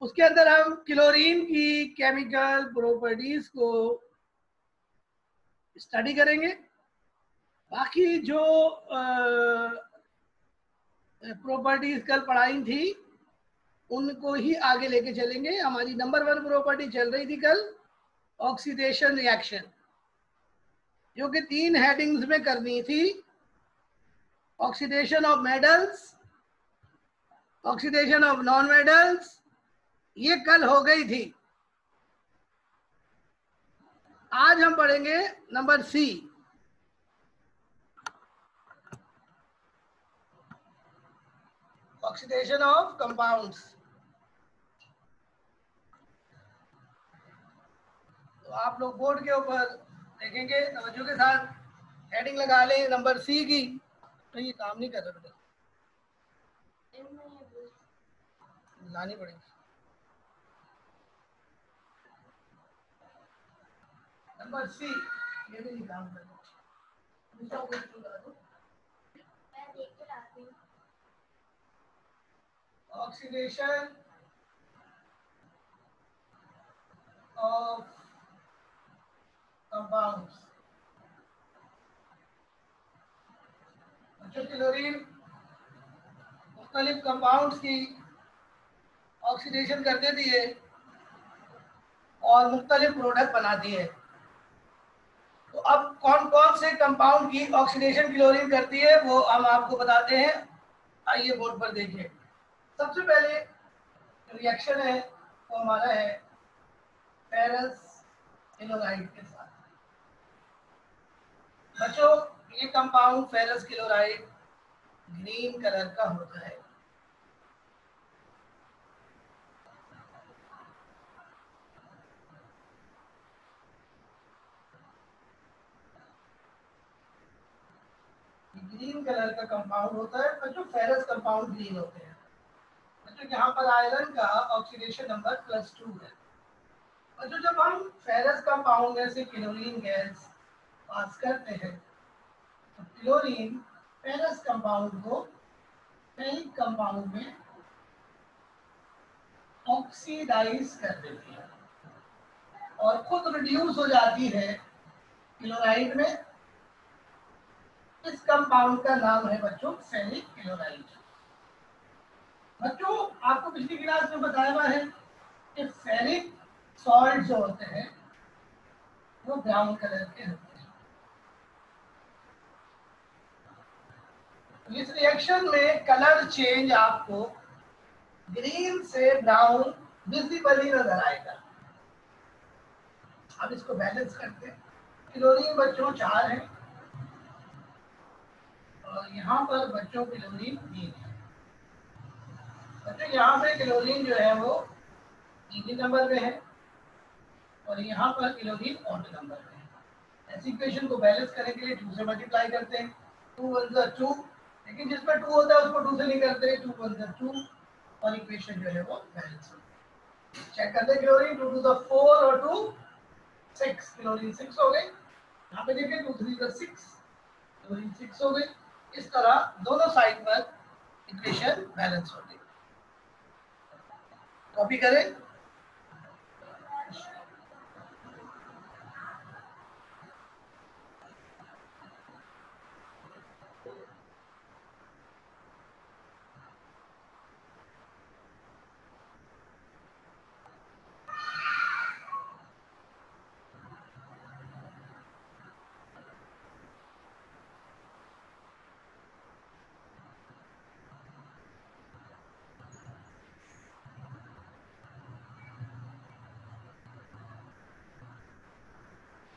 उसके अंदर हम क्लोरीन की केमिकल प्रॉपर्टीज को स्टडी करेंगे। बाकी जो प्रॉपर्टीज कल पढ़ाई थी उनको ही आगे लेके चलेंगे। हमारी नंबर 1 प्रॉपर्टी चल रही थी कल, ऑक्सीडेशन रिएक्शन, जो कि 3 हेडिंग्स में करनी थी। Oxidation of metals, oxidation of non metals, ये कल हो गई थी। आज हम पढ़ेंगे number C, oxidation of compounds. तो आप लोग बोर्ड के ऊपर देखेंगे, तवज्जो के साथ हेडिंग लगा लें नंबर सी की। तो ये काम नहीं कर रहा बेटा, लानी पड़ेगी। नंबर सी, ये भी नहीं काम कर रहा। दूसरा क्वेश्चन लगा दो, ऑक्सीडेशन ऑफ कंपाउंड्स। जो क्लोरीन मुख्तलिफ कंपाउंड्स की ऑक्सीडेशन कर देती है और मुख्तलिफ प्रोडक्ट बनाती है। तो अब कौन कौन से कंपाउंड की ऑक्सीडेशन क्लोरीन करती है वो हम आपको बताते हैं। आइए बोर्ड पर देखिए। सबसे पहले रिएक्शन है वो हमारा है फेरस क्लोराइड के साथ। बच्चों, ये compound ferrous chloride green colour का होता है। ग्रीन कलर का कंपाउंड होता है बच्चों, फेरस कंपाउंड ग्रीन होते हैं। बच्चों यहाँ पर आयरन का ऑक्सीडेशन नंबर +2 है। बच्चों जब हम फेरस कंपाउंड में से क्लोरीन गैस पास करते हैं तो क्लोरीन फेरस कंपाउंड को फेरिक कंपाउंड में ऑक्सीडाइज कर देती है और खुद रिड्यूस हो जाती है क्लोराइड में। इस कंपाउंड का नाम है बच्चों फेरिक क्लोराइड। बच्चों आपको पिछली क्लास में बताया हुआ है कि फेरिक सॉल्ट जो होते हैं वो ब्राउन कलर के होते हैं। इस रिएक्शन में कलर चेंज आपको ग्रीन से ब्राउन विजिबली नजर आएगा। अब इसको बैलेंस करते हैं। क्लोरीन बच्चों 4 है और यहाँ पर बच्चों क्लोरीन 3 है। बच्चों यहाँ पे क्लोरीन जो है वो इजी नंबर पे है और यहाँ पर क्लोरीन ऑड नंबर पे है। ऐसी इक्वेशन को बैलेंस करने के लिए 2 से मल्टीप्लाई करते हैं। 2 1 2, लेकिन जिसमें 2 होता है उसको 2 से नहीं करते, 2 1 2 और इक्वेशन जो है वो बैलेंस होती है। चेक करते हैं क्लोरीन 2 2 4 और 2 6, क्लोरीन 6 हो गए। यहाँ पे देखिए 2 3 6, क्लोरीन 6 हो गए। इस तरह दोनों साइड पर इक्वेशन बैलेंस होती है। कॉपी करें।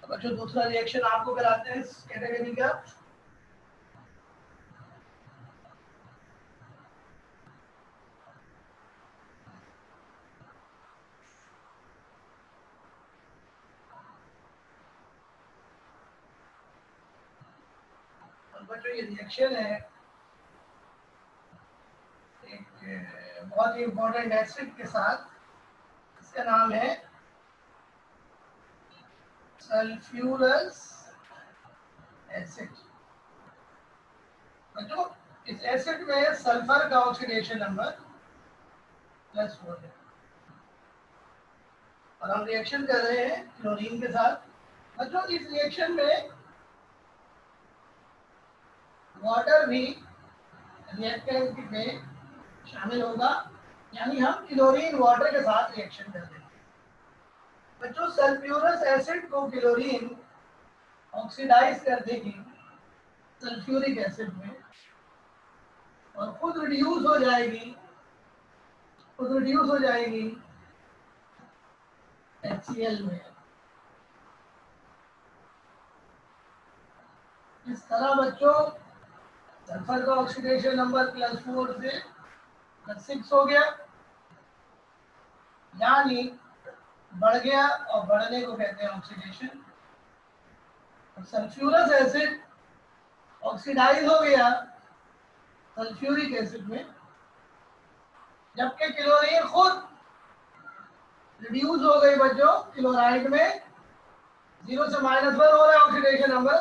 बच्चों दूसरा रिएक्शन आपको कराते हैं इस कैटेगरी का। बच्चों ये रिएक्शन है एक बहुत ही इंपॉर्टेंट एसिड के साथ। इसका नाम है सल्फ्यूरस एसिड। बच्चों इस एसिड में सल्फर का ऑक्सीडेशन नंबर +4 है। और हम रिएक्शन कर रहे हैं क्लोरीन के साथ। बच्चों इस रिएक्शन में वाटर भी रिएक्टेंट में शामिल होगा, यानी हम क्लोरीन वाटर के साथ रिएक्शन कर रहे हैं। बच्चों सल्फ्यूरस एसिड को क्लोरीन ऑक्सीडाइज कर देगी सल्फ्यूरिक एसिड में और खुद रिड्यूस हो जाएगी HCl में। इस तरह बच्चों सल्फर का ऑक्सीडेशन नंबर +4 से +6 हो गया, यानी बढ़ गया, और बढ़ने को कहते हैं ऑक्सीडेशन। सल्फ्यूरस एसिड ऑक्सीडाइज हो गया सल्फ्यूरिक एसिड में, जबकि क्लोरीन खुद रिड्यूस हो गई बच्चों क्लोराइड में। 0 से -1 हो रहा है oxidation number,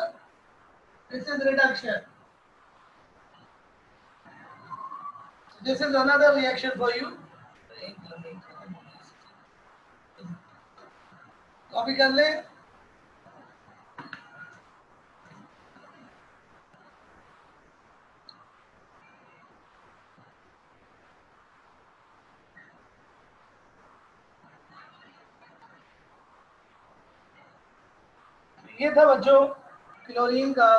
this is reduction. This is another reaction for you. Copy कर ले। ये था बच्चों क्लोरीन का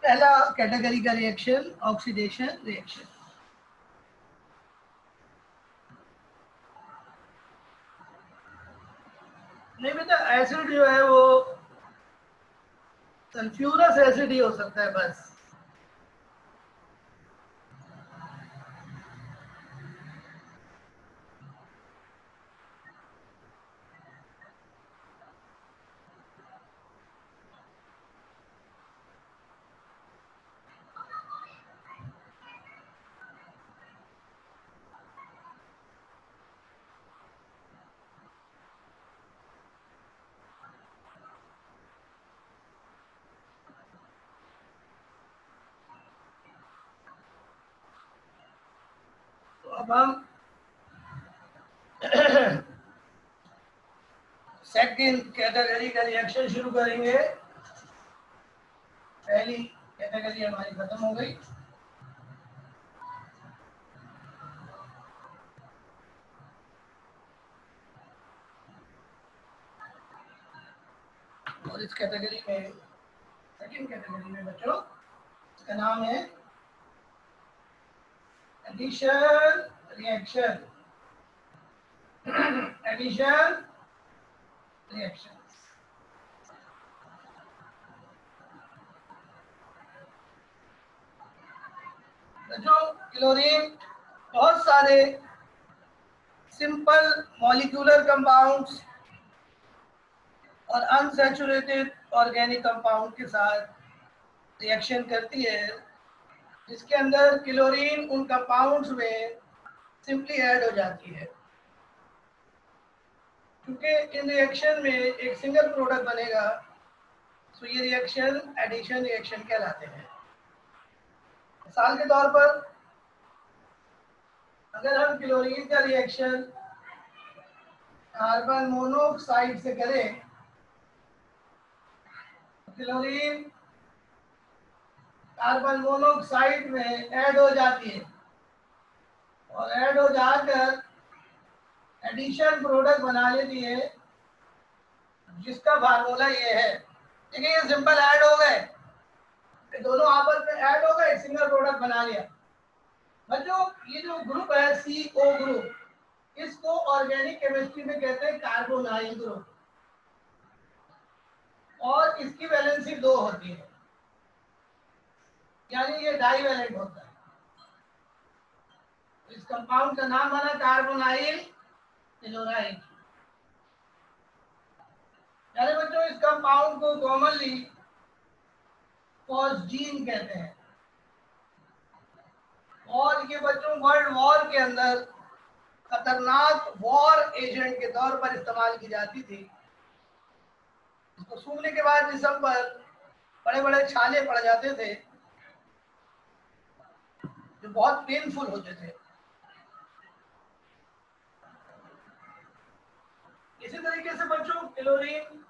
पहला कैटेगरी का रिएक्शन, ऑक्सीडेशन रिएक्शन। नहीं बेटा, एसिड जो है वो सल्फ्यूरस एसिड ही हो सकता है बस। अब हम सेकंड कैटेगरी का रिएक्शन शुरू करेंगे। पहली कैटेगरी हमारी खत्म हो गई। और इस कैटेगरी में, सेकंड कैटेगरी में बच्चों, इसका नाम है एडिशन रिएक्शन। Addition reaction. बच्चों क्लोरीन बहुत सारे सिंपल मॉलिक्यूलर कंपाउंड्स और अनसैचुरेटेड ऑर्गेनिक कंपाउंड के साथ रिएक्शन करती है, जिसके अंदर क्लोरीन उन कंपाउंड्स में सिंपली ऐड हो जाती है। क्योंकि इन रिएक्शन में एक सिंगल प्रोडक्ट बनेगा, तो ये रिएक्शन एडिशन रिएक्शन कहलाते हैं। मिसाल के तौर पर अगर हम क्लोरीन का रिएक्शन कार्बन मोनोऑक्साइड से करें, क्लोरीन कार्बन मोनोऑक्साइड में ऐड हो जाती है और ऐड हो जाकर एडिशन प्रोडक्ट बना लेती है, जिसका फार्मूला ये है। देखिए ये सिंपल ऐड हो गए, दोनों आपस में ऐड हो गए, सिंगल प्रोडक्ट बना लिया। बच्चों ये जो ग्रुप है CO ग्रुप, इसको ऑर्गेनिक केमिस्ट्री में कहते हैं कार्बोनाइल ग्रुप, और इसकी वैलेंसी 2 होती है, यानी ये डाईवैलेंट होता है। इस कंपाउंड का नाम बना कार्बोनाइल क्लोराइड। यानी बच्चों इस कंपाउंड को कॉमनली फॉस्जीन कहते हैं, और ये बच्चों वर्ल्ड वॉर के अंदर खतरनाक वॉर एजेंट के तौर पर इस्तेमाल की जाती थी। इसको सूखने के बाद जिस्म पर बड़े बड़े छाले पड़ जाते थे, जो बहुत पेनफुल होते थे। क्लोरीन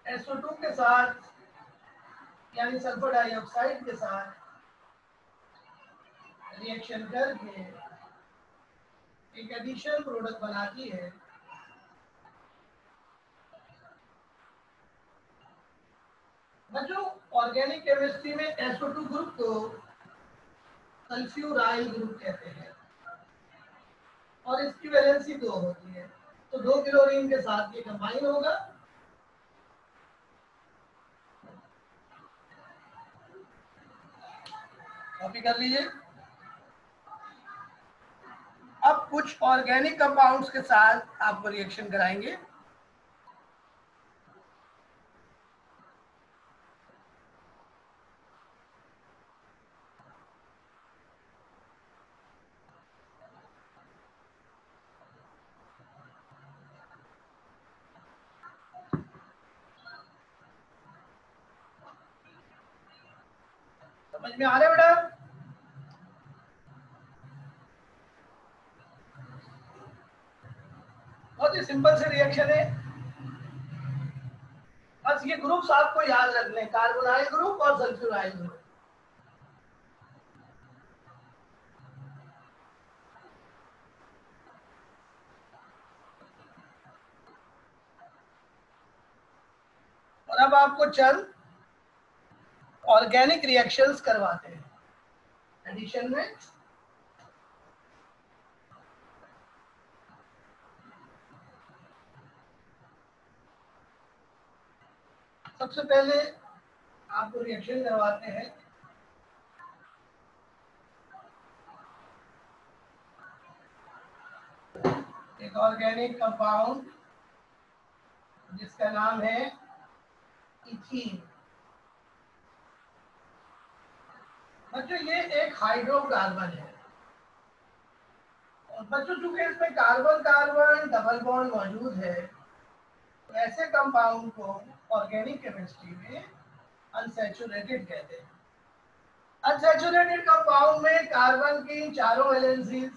SO2 के साथ यानी सल्फर डाइऑक्साइड के साथ रिएक्शन करके एक एडिशन प्रोडक्ट बनाती है। बच्चों ऑर्गेनिक केमिस्ट्री में SO2 ग्रुप को सल्फ्यूराइल ग्रुप कहते हैं और इसकी वैलेंसी 2 होती है, तो 2 क्लोरीन के साथ ये कंबाइन होगा। कॉपी कर लीजिए। अब कुछ ऑर्गेनिक कंपाउंड्स के साथ आपको रिएक्शन कराएंगे। समझ में आ रहा है बेटा? बहुत ही सिंपल से रिएक्शन है, बस ये ग्रुप्स आपको याद रखने, कार्बोनाइल ग्रुप और सल्फ्यूराइल ग्रुप। और अब आपको चंद ऑर्गेनिक रिएक्शंस करवाते हैं एडिशन में। सबसे पहले आपको रिएक्शन करवाते हैं एक ऑर्गेनिक कंपाउंड जिसका नाम है इथीन। बच्चों ये एक हाइड्रोकार्बन है और बच्चों चूंकि इसमें कार्बन कार्बन डबल बॉन्ड मौजूद है तो ऐसे कंपाउंड को ऑर्गेनिक केमिस्ट्री में अनसैचुरेटेड कहते हैं। अनसैचुरेटेड कंपाउंड में कार्बन की चारों वैलेंसीज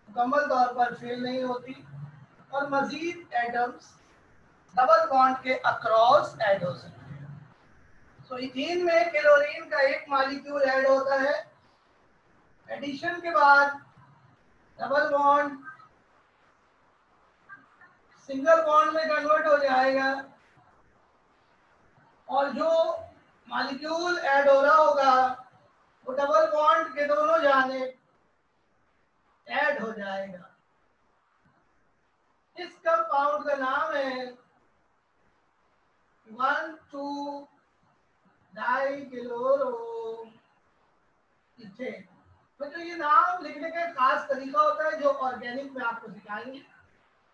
मुकम्मल तौर पर फेल नहीं होती और मजीद एटम्स डबल बॉन्ड के अक्रॉस ऐड हो सकते हैं। सो इथीन में क्लोरीन का एक मॉलिक्यूल ऐड होता है, एडिशन के बाद डबल बॉन्ड सिंगल बॉन्ड में कन्वर्ट हो जाएगा और जो मॉलिक्यूल ऐड हो रहा होगा वो डबल बॉन्ड के दोनों जानिब ऐड हो जाएगा। इस कंपाउंड का नाम है 1,2-डाइक्लोरोइथेन। बच्चों ये नाम लिखने का खास तरीका होता है जो ऑर्गेनिक में आपको सिखाएंगे।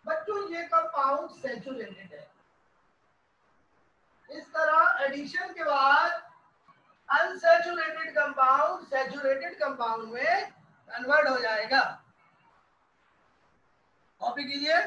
बच्चों ये कंपाउंड सैचुरेटेड है। इस तरह एडिशन के बाद अनसैचुरेटेड कंपाउंड सैचुरेटेड कंपाउंड में कन्वर्ट हो जाएगा। कॉपी कीजिए।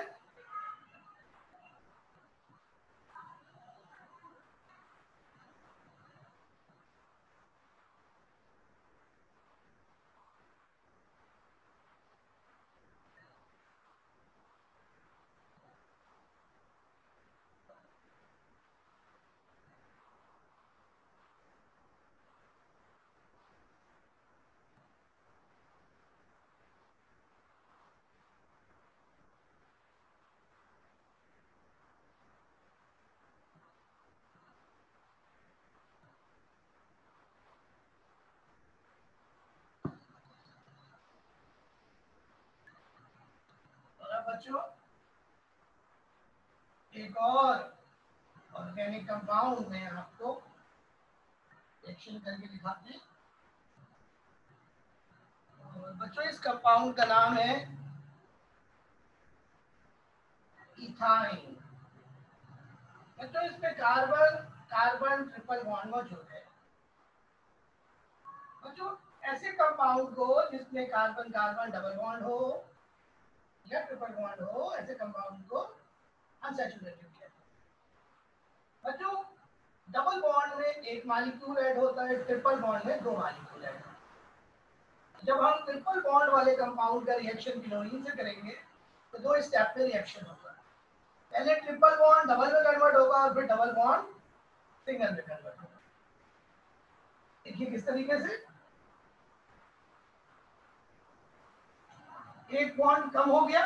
बच्चों एक और ऑर्गेनिक कंपाउंड में आपको रिएक्शन करके दिखाते हैं। और बच्चों इस कंपाउंड का नाम है इथाइन। बच्चों इसमें कार्बन कार्बन ट्रिपल बॉन्ड मौजूद है। बच्चों ऐसे कंपाउंड को जिसमें कार्बन कार्बन डबल बॉन्ड हो या ट्रिपल बॉन्ड हो, ऐसे कंपाउंड को अनसैचुरेटेड कहते हैं। बच्चों डबल बॉन्ड में एक मॉलिक्यूल ऐड होता है, ट्रिपल बॉन्ड में 2 मॉलिक्यूल ऐड होता है। जब हम ट्रिपल बॉन्ड वाले कंपाउंड का रिएक्शन क्लोरीन से करेंगे तो 2 स्टेप में रिएक्शन होगा। पहले ट्रिपल बॉन्ड डबल में कन्वर्ट होगा और फिर डबल बॉन्ड सिंगल में कन्वर्ट होगा। देखिए किस तरीके से एक बॉन्ड कम हो गया,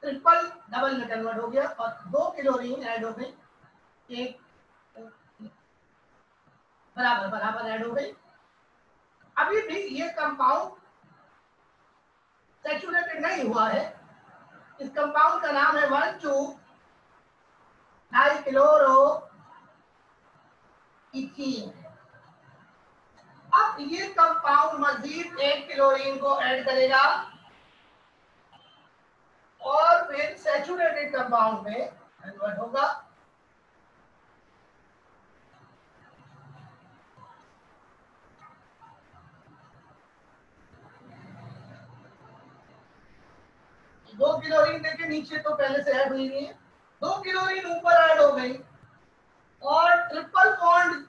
ट्रिपल डबल में कन्वर्ट हो गया और 2 क्लोरीन ऐड हो गई, एक बराबर बराबर ऐड हो गई। अभी भी ये कंपाउंड सैचुरेटेड नहीं हुआ है। इस कंपाउंड का नाम है 1,2-डाइक्लोरो इथीन। अब ये कंपाउंड मजीद एक क्लोरीन को ऐड करेगा और फिर सैचुरेटेड कंपाउंड में कन्वर्ट होगा। दो क्लोरीन देखिए नीचे तो पहले से ऐड हुई है, 2 क्लोरीन ऊपर ऐड हो गई और triple bond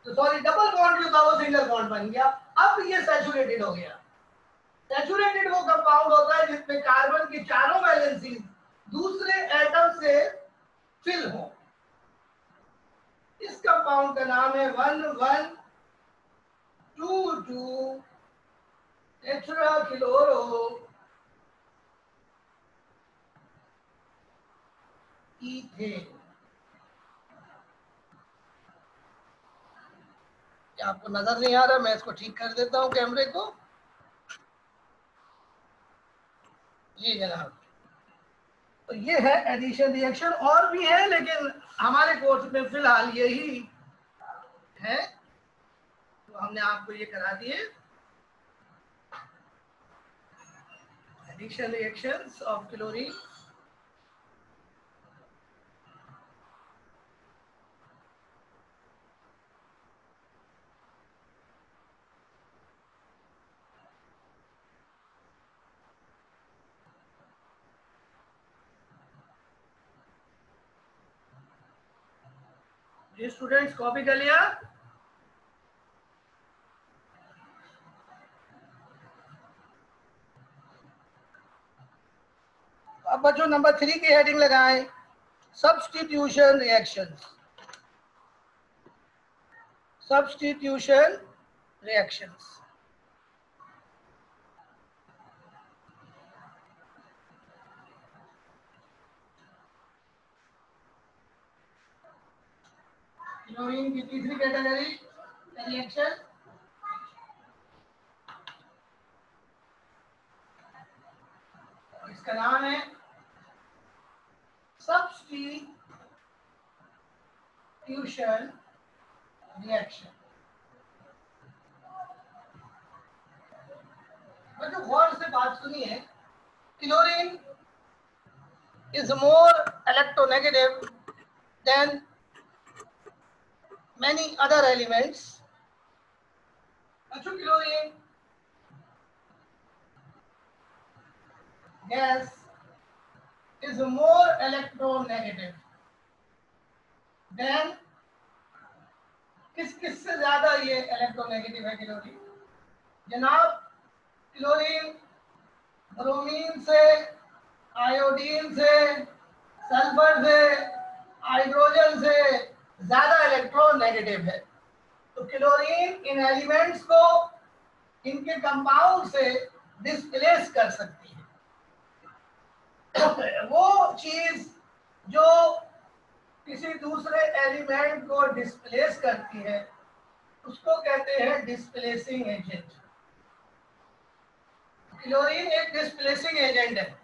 sorry double bond जो था वो सिंगल बॉन्ड बन गया। अब ये सैचुरेटेड हो गया। सैचुरेटेड वो कंपाउंड होता है जिसमें कार्बन की चारों वैलेंसीज दूसरे एटम से फिल हो। इस कंपाउंड का नाम है 1,1,2,2 टेट्राक्लोरो इथेन। क्या आपको नजर नहीं आ रहा? मैं इसको ठीक कर देता हूं कैमरे को। जी जनाब, तो ये है एडिशन रिएक्शन। और भी है लेकिन हमारे कोर्स में फिलहाल यही है, तो हमने आपको ये करा दिए एडिशन रिएक्शंस ऑफ क्लोरीन। ये स्टूडेंट्स कॉपी कर लिया? अब बच्चों नंबर 3 की हेडिंग लगाएं, substitution reactions. Substitution reactions. Chlorine की तीसरी कैटेगरी रिएक्शन इसका नाम है सब्स्टिट्यूशन रिएक्शन। बच्चों गौर से बात सुनिए, chlorine is more electronegative than many other elements. बच्चों chlorine gas is more electronegative than किस से ज्यादा ये इलेक्ट्रोनेगेटिव है क्लोरीन? जनाब क्लोरीन ब्रोमीन से, आयोडीन से, सल्फर से, हाइड्रोजन से ज्यादा इलेक्ट्रोनेगेटिव है। तो क्लोरीन इन एलिमेंट्स को इनके कंपाउंड से डिस्प्लेस कर सकती है। वो चीज जो किसी दूसरे एलिमेंट को डिस्प्लेस करती है उसको कहते हैं डिस्प्लेसिंग एजेंट। क्लोरीन एक डिस्प्लेसिंग एजेंट है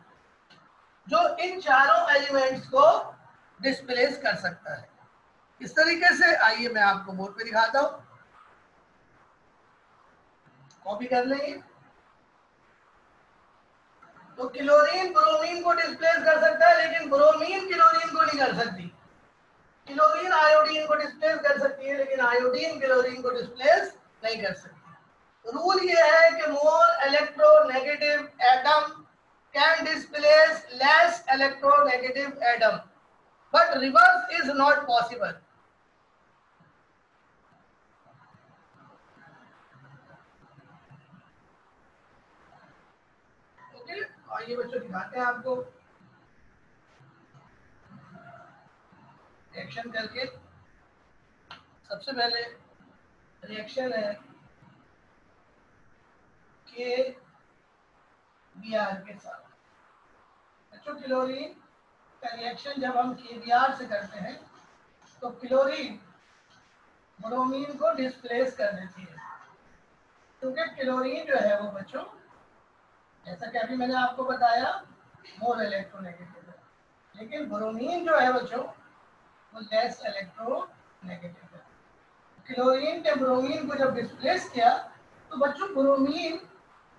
जो इन चारों एलिमेंट्स को डिस्प्लेस कर सकता है। इस तरीके से आइए मैं आपको बोर्ड पे दिखाता हूं, कॉपी कर लेंगे। तो क्लोरीन ब्रोमीन को डिस्प्लेस कर सकता है लेकिन ब्रोमीन क्लोरीन को नहीं कर सकती। क्लोरीन आयोडीन को डिस्प्लेस कर सकती है लेकिन आयोडीन क्लोरीन को डिस्प्लेस नहीं कर सकती। रूल ये है कि more electronegative atom can displace less electronegative atom, but reverse is not possible. Okay, आइए बच्चों दिखाते हैं आपको। रिएक्शन करके सबसे पहले रिएक्शन है के बी आर के साथ। बच्चों क्लोरीन का रिएक्शन जब हम के बी आर से करते हैं तो क्लोरीन ब्रोमीन को डिस्प्लेस कर देती है, क्योंकि क्लोरीन जो है वो बच्चों, जैसा कि अभी मैंने आपको बताया, मोर इलेक्ट्रोनेगेटिव है, लेकिन ब्रोमीन जो है बच्चों वो लेस इलेक्ट्रोनेगेटिव है। क्लोरीन ने ब्रोमीन को जब डिस्प्लेस किया तो बच्चों ब्रोमीन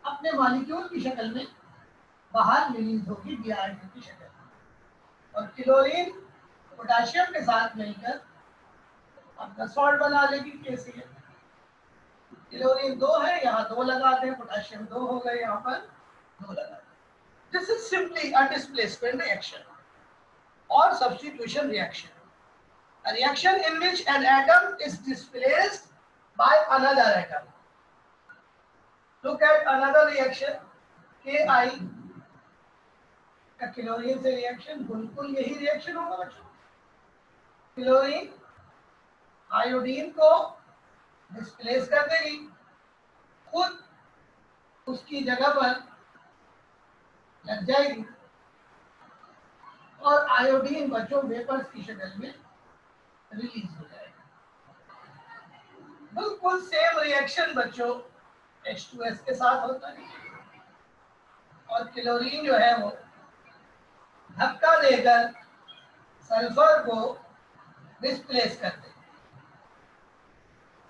अपने मॉलिक्यूल की शक्ल में बाहर रिलीज होगी Br2 की शक्ल में, और क्लोरीन पोटेशियम के साथ मिलकर अपना सॉल्ट बना लेगी KCl। क्लोरीन 2 है, यहाँ 2 लगाते हैं, पोटेशियम 2 हो गए, यहाँ पर 2 लगाते हैं। This is simply a displacement reaction और substitution reaction, a reaction in which an atom is displaced by another atom. Look at another reaction, Ki का क्लोरीन से रिएक्शन, बिल्कुल यही रिएक्शन होगा बच्चों। क्लोरीन आयोडीन को डिस्प्लेस कर देगी, खुद उसकी जगह पर लग जाएगी और आयोडीन बच्चों वेपर्स की शक्ल में रिलीज हो जाएगा। बिल्कुल सेम रिएक्शन बच्चों H2S के साथ होता है, और क्लोरीन जो है वो धक्का देकर सल्फर को डिस्प्लेस कर दे,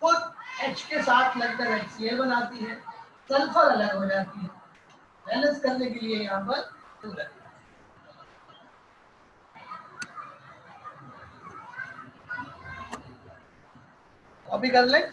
खुद H के साथ लगकर HCl बनाती है, सल्फर अलग हो जाती है। बैलेंस करने के लिए यहाँ पर 2 लगता है। कॉपी कर लें।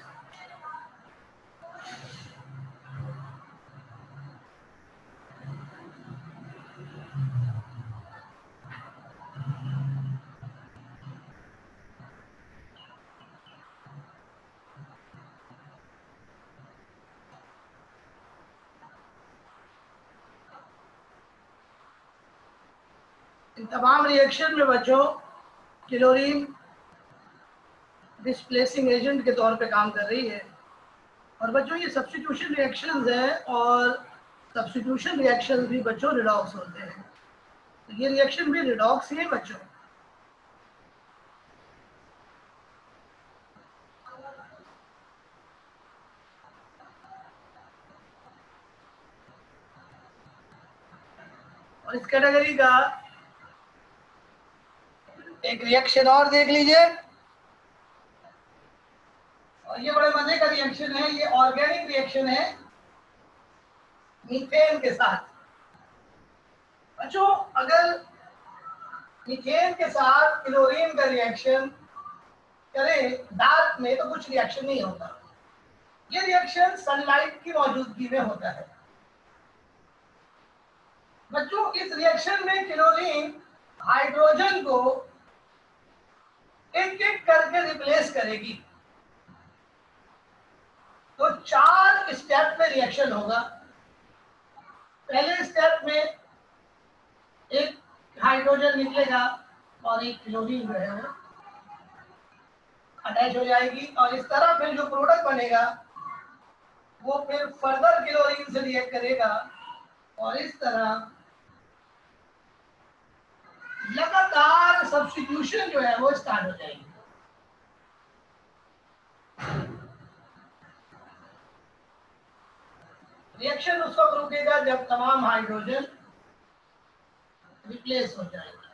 इन तमाम रिएक्शन में बच्चों क्लोरीन डिस्प्लेसिंग एजेंट के तौर पे काम कर रही है, और बच्चों ये सब्स्टिट्यूशन रिएक्शंस हैं, और सब्स्टिट्यूशन रिएक्शंस भी बच्चों रिडॉक्स होते हैं, तो ये रिएक्शन भी रिडॉक्स ही है बच्चों। और इस कैटेगरी का एक रिएक्शन और देख लीजिए, और ये बड़े मजे का रिएक्शन है, ये ऑर्गेनिक रिएक्शन है मीथेन के साथ। बच्चों अगर मीथेन के साथ क्लोरीन का रिएक्शन करें डार्क में तो कुछ रिएक्शन नहीं होता, ये रिएक्शन सनलाइट की मौजूदगी में होता है। बच्चों इस रिएक्शन में क्लोरीन हाइड्रोजन को एक एक करके रिप्लेस करेगी, तो 4 स्टेप में रिएक्शन होगा। पहले स्टेप में एक हाइड्रोजन निकलेगा और एक क्लोरीन जो है वो अटैच हो जाएगी, और इस तरह फिर जो प्रोडक्ट बनेगा वो फिर फर्दर क्लोरीन से रिएक्ट करेगा, और इस तरह लगातार सब्स्टिट्यूशन जो है वो स्टार्ट हो जाएगी। रिएक्शन उस वक्त रुकेगा जब तमाम हाइड्रोजन रिप्लेस हो जाएगा।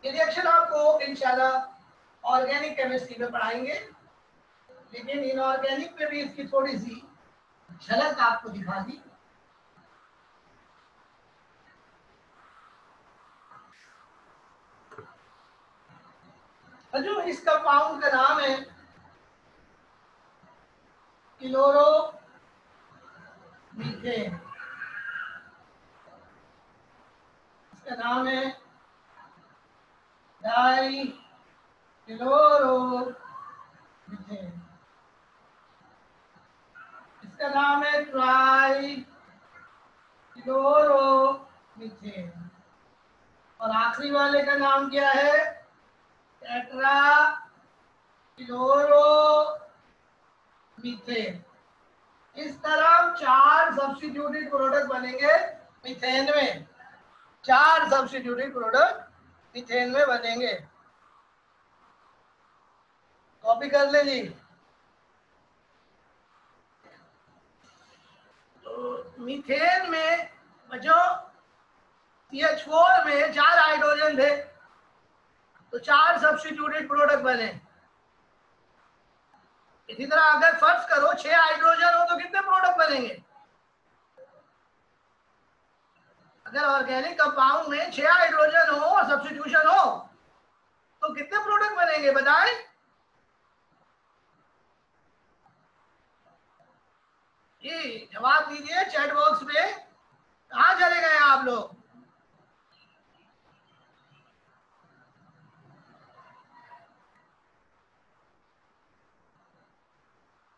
ये रिएक्शन आपको इंशाल्लाह ऑर्गेनिक केमिस्ट्री में पढ़ाएंगे, लेकिन इनऑर्गेनिक में भी इसकी थोड़ी सी झलक आपको दिखा दी। जो इस कंपाउंड का नाम है क्लोरोमीथेन, इसका नाम है डाइक्लोरोमीथेन, इसका नाम है ट्राइक्लोरोमीथेन, और आखिरी वाले का नाम क्या है? Tetra chloromethane. इस तरह 4 सब्स्टिट्यूटेड प्रोडक्ट बनेंगे मीथेन में। 4 सब्स्टिट्यूटेड प्रोडक्ट मीथेन में बनेंगे। कॉपी कर ले जी। तो मीथेन में जो CH4 में 4 हाइड्रोजन थे, तो 4 सब्स्टिट्यूटेड प्रोडक्ट बने। इसी तरह अगर फर्ज करो 6 हाइड्रोजन हो तो कितने प्रोडक्ट बनेंगे? अगर ऑर्गेनिक कंपाउंड में 6 हाइड्रोजन हो और सब्स्टिट्यूशन हो तो कितने प्रोडक्ट बनेंगे बताएं? जी जवाब दीजिए चैट बॉक्स में। कहाँ चले गए आप लोग?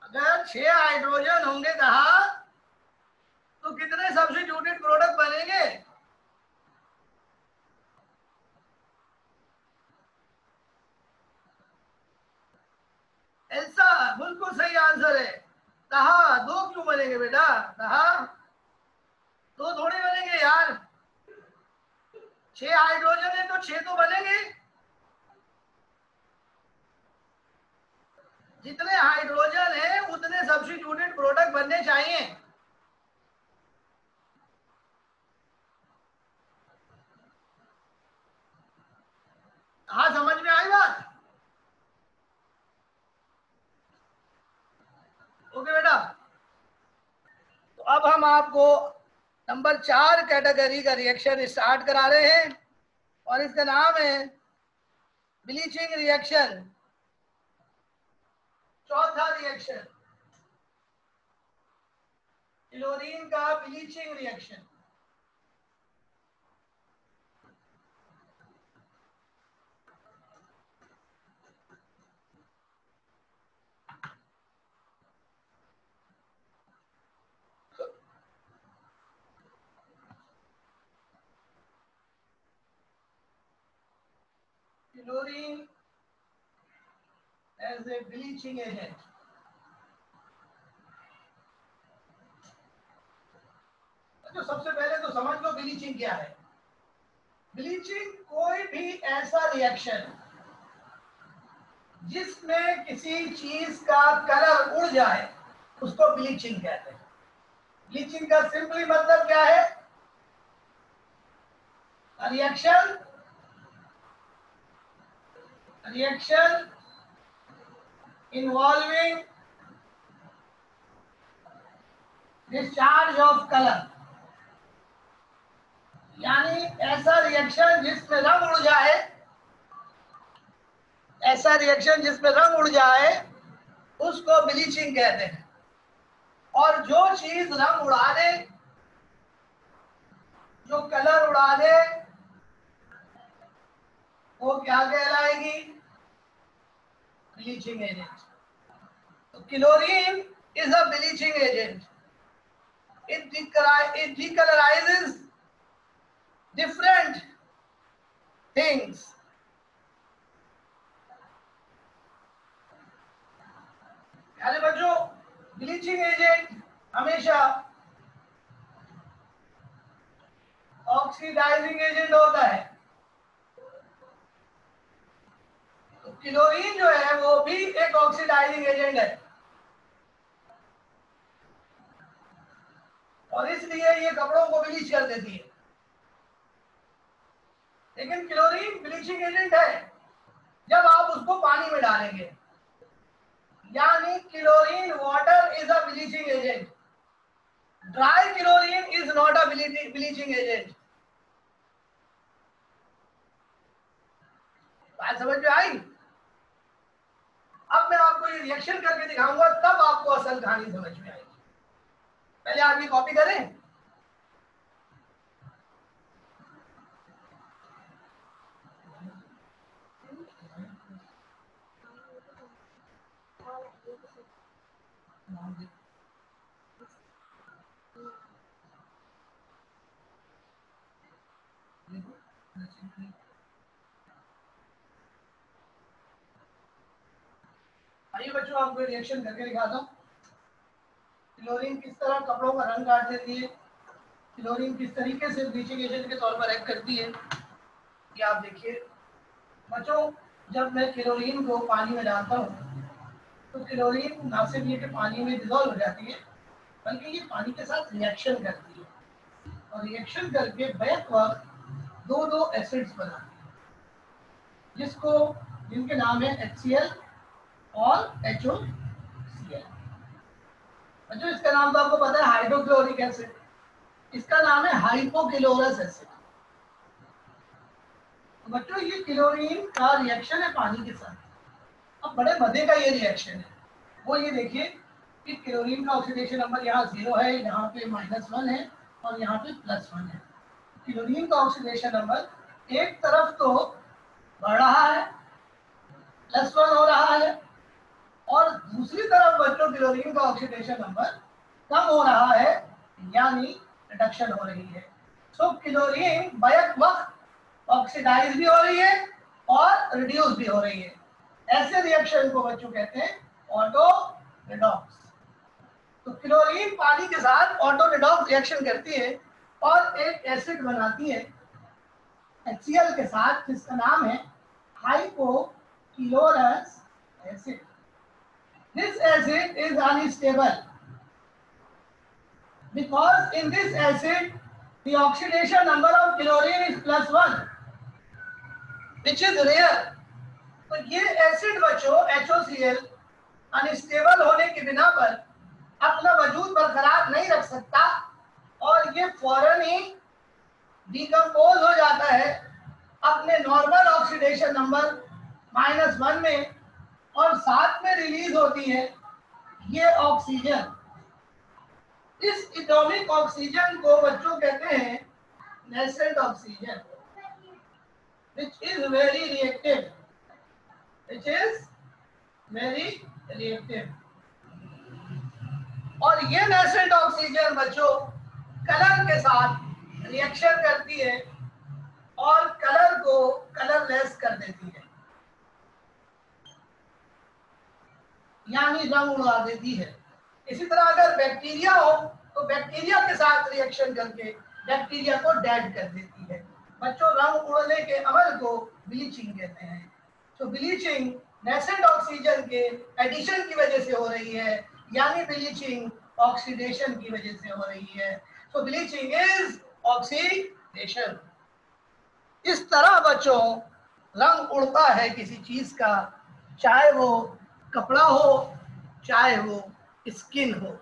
अगर 6 हाइड्रोजन होंगे कहा तो कितने सब्स्टिट्यूटेड प्रोडक्ट बनेंगे? ऐसा बिल्कुल सही आंसर है। कहा 2 क्यों बनेंगे बेटा? कहा 2 थोड़े बनेंगे यार। 6 हाइड्रोजन है तो 6 तो बनेंगे। जितने हाइड्रोजन है उतने सब्स्टिट्यूटेड प्रोडक्ट बनने चाहिए। हाँ समझ में आई बात? ओके बेटा। तो अब हम आपको नंबर 4 कैटेगरी का रिएक्शन स्टार्ट करा रहे हैं और इसका नाम है ब्लीचिंग रिएक्शन। चौथा रिएक्शन क्लोरीन का bleaching reaction. Chlorine as a bleaching agent. तो सबसे पहले तो समझ लो ब्लीचिंग क्या है। ब्लीचिंग कोई भी ऐसा रिएक्शन जिसमें किसी चीज का कलर उड़ जाए उसको ब्लीचिंग कहते हैं। ब्लीचिंग का सिंपली मतलब क्या है? Reaction involving discharge of colour. यानी ऐसा रिएक्शन जिसमें रंग उड़ जाए, ऐसा रिएक्शन जिसमें रंग उड़ जाए उसको ब्लीचिंग कहते हैं। और जो चीज रंग उड़ा दे, जो कलर उड़ा दे, वो क्या कहलाएगी? Bleaching agent. तो chlorine is a bleaching agent. It decolorizes different things. यानी बच्चों ब्लीचिंग एजेंट हमेशा ऑक्सीडाइजिंग एजेंट होता है। तो क्लोरीन जो है वो भी एक ऑक्सीडाइजिंग एजेंट है और इसलिए ये कपड़ों को ब्लीच कर देती है। लेकिन क्लोरीन ब्लीचिंग एजेंट है जब आप उसको पानी में डालेंगे। यानी chlorine water is a bleaching agent. Dry chlorine is not a bleaching agent. बात समझ में आई? अब मैं आपको ये रिएक्शन करके दिखाऊंगा तब आपको असल कहानी समझ में आएगी। पहले आप ये कॉपी करें। आइए बच्चों, आपको रिएक्शन करके दिखाता हूँ। क्लोरीन किस तरह कपड़ों का रंग काट देती है, क्लोरीन किस तरीके से ब्लीचिंग एजेंट के तौर पर एक्ट करती है, ये आप देखिए। बच्चों, जब मैं क्लोरीन को पानी में डालता हूँ तो क्लोरीन ना सिर्फ ये कि पानी में डिजोल्व हो जाती है, बल्कि ये पानी के साथ रिएक्शन करती है और रिएक्शन करके बैक वक्त दो दो एसिड्स बनाती है, जिनके नाम है HCl और HOCl। बच्चों, इसका नाम तो आपको पता है, हाइड्रोक्लोरिक एसिड। इसका नाम है हाइपोक्लोरस एसिड। तो बच्चों, ये क्लोरीन का रिएक्शन है पानी के साथ। अब बड़े मजे का ये रिएक्शन है, वो ये देखिए कि क्लोरीन का ऑक्सीडेशन नंबर यहाँ 0 है, यहाँ पे -1 है और यहाँ पे +1 है। क्लोरीन का ऑक्सीडेशन नंबर एक तरफ तो बढ़ रहा है, +1 हो रहा है, और दूसरी तरफ बच्चों क्लोरीन का ऑक्सीडेशन नंबर कम हो रहा है, यानी रिडक्शन हो रही है। सो क्लोरीन बैक वक्त ऑक्सीडाइज भी हो रही है और रिड्यूस भी हो रही है। ऐसे रिएक्शन को बच्चों कहते हैं ऑटो रिडॉक्स। तो क्लोरीन पानी के साथ ऑटो रिडॉक्स रिएक्शन करती है और एक एसिड बनाती है HCl के साथ, जिसका नाम है hypochlorous acid. This acid is unstable because in this acid the oxidation number of chlorine is +1, which is rare. तो ये एसिड बच्चों HOCl अनस्टेबल होने की बिना पर अपना वजूद बरकरार नहीं रख सकता और ये फौरन ही डिकम्पोज हो जाता है अपने नॉर्मल ऑक्सीडेशन नंबर -1 में, और साथ में रिलीज होती है ये ऑक्सीजन। इस एटॉमिक ऑक्सीजन को बच्चों कहते हैं nascent oxygen, which is very reactive, which is very reactive। और ये नेसेंट ऑक्सीजन बच्चों कलर के साथ रिएक्शन करती है और कलर को कलरलेस कर देती है, यानी रंग उड़ा देती है। इसी तरह अगर बैक्टीरिया हो तो बैक्टीरिया के साथ रिएक्शन करके बैक्टीरिया को डेड कर देती है। बच्चों, रंग उड़ने के अमल को ब्लीचिंग कहते हैं। तो ब्लीचिंग नेसेंट ऑक्सीजन के एडिशन की वजह से हो रही है, यानी ब्लीचिंग ऑक्सीडेशन की वजह से हो रही है। तो ब्लीचिंग इज ऑक्सीडेशन। इस तरह बच्चों रंग उड़ता है किसी चीज का, चाहे वो कपड़ा हो, चाहे वो स्किन हो।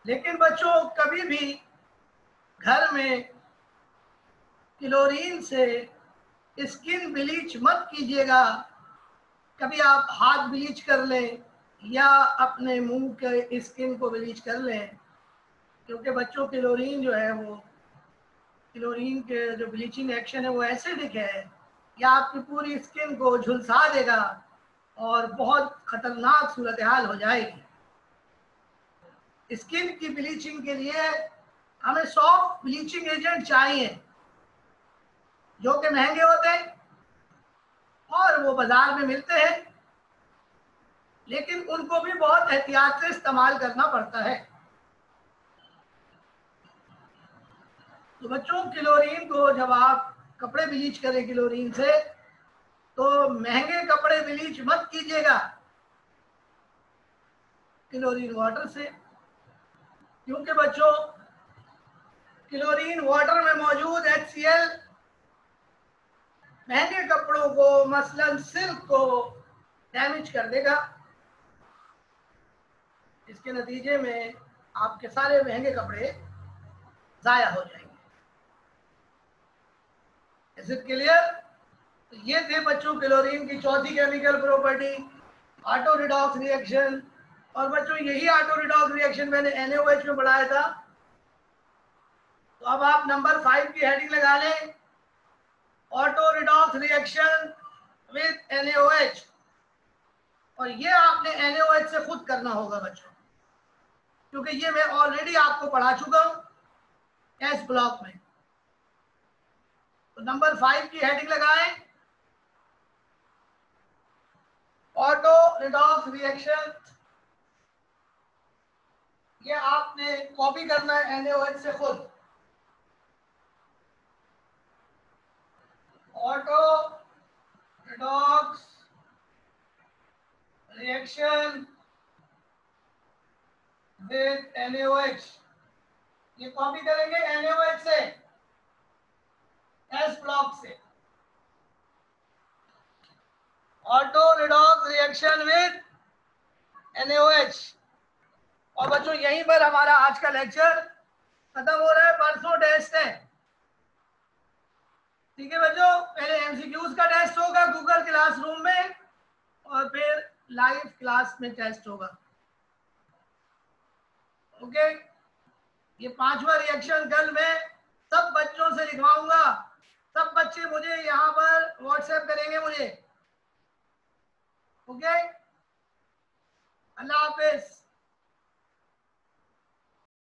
लेकिन बच्चों, कभी भी घर में क्लोरीन से स्किन ब्लीच मत कीजिएगा। कभी आप हाथ ब्लीच कर लें या अपने मुंह के स्किन को ब्लीच कर लें, क्योंकि बच्चों क्लोरीन जो है वो क्लोरीन के जो ब्लीचिंग एक्शन है वो एसिडिक है, या आपकी पूरी स्किन को झुलसा देगा और बहुत खतरनाक सूरत हाल हो जाएगी। स्किन की ब्लीचिंग के लिए हमें सॉफ्ट ब्लीचिंग एजेंट चाहिए, जो कि महंगे होते हैं और वो बाजार में मिलते हैं, लेकिन उनको भी बहुत एहतियात से इस्तेमाल करना पड़ता है। तो बच्चों, क्लोरीन को जब आप कपड़े ब्लीच करें क्लोरीन से, तो महंगे कपड़े ब्लीच मत कीजिएगा क्लोरीन वाटर से, क्योंकि बच्चों क्लोरीन वाटर में मौजूद HCl महंगे कपड़ों को, मसलन सिल्क को डैमेज कर देगा। इसके नतीजे में आपके सारे महंगे कपड़े जाया हो जाएंगे। Is it clear? तो ये थे बच्चों क्लोरीन की चौथी chemical property, auto redox reaction. और बच्चों, यही ऑटो रिडॉक्स रिएक्शन मैंने NaOH में पढ़ाया था। तो अब आप नंबर 5 की हेडिंग लगा लें, auto redox reaction with NaOH। और ये आपने NaOH से खुद करना होगा बच्चों, क्योंकि ये मैं ऑलरेडी आपको पढ़ा चुका हूं एस ब्लॉक में। तो नंबर 5 की हेडिंग लगाएं, ऑटो रिडॉक्स रिएक्शन। ये आपने कॉपी करना है NaOH से खुद। Auto redox reaction with NaOH, ये कॉपी करेंगे NaOH से, एस ब्लॉक से। Auto redox reaction with NaOH। और बच्चों यहीं पर हमारा आज का लेक्चर खत्म हो रहा है, परसों टेस्ट है। ठीक है बच्चों, पहले MCQs का टेस्ट होगा गूगल क्लासरूम में और फिर लाइव क्लास में टेस्ट होगा। ओके, ये 5वां रिएक्शन कल मैं सब बच्चों से लिखवाऊंगा। सब बच्चे मुझे यहाँ पर व्हाट्सएप करेंगे मुझे। ओके, अल्लाह हाफिज।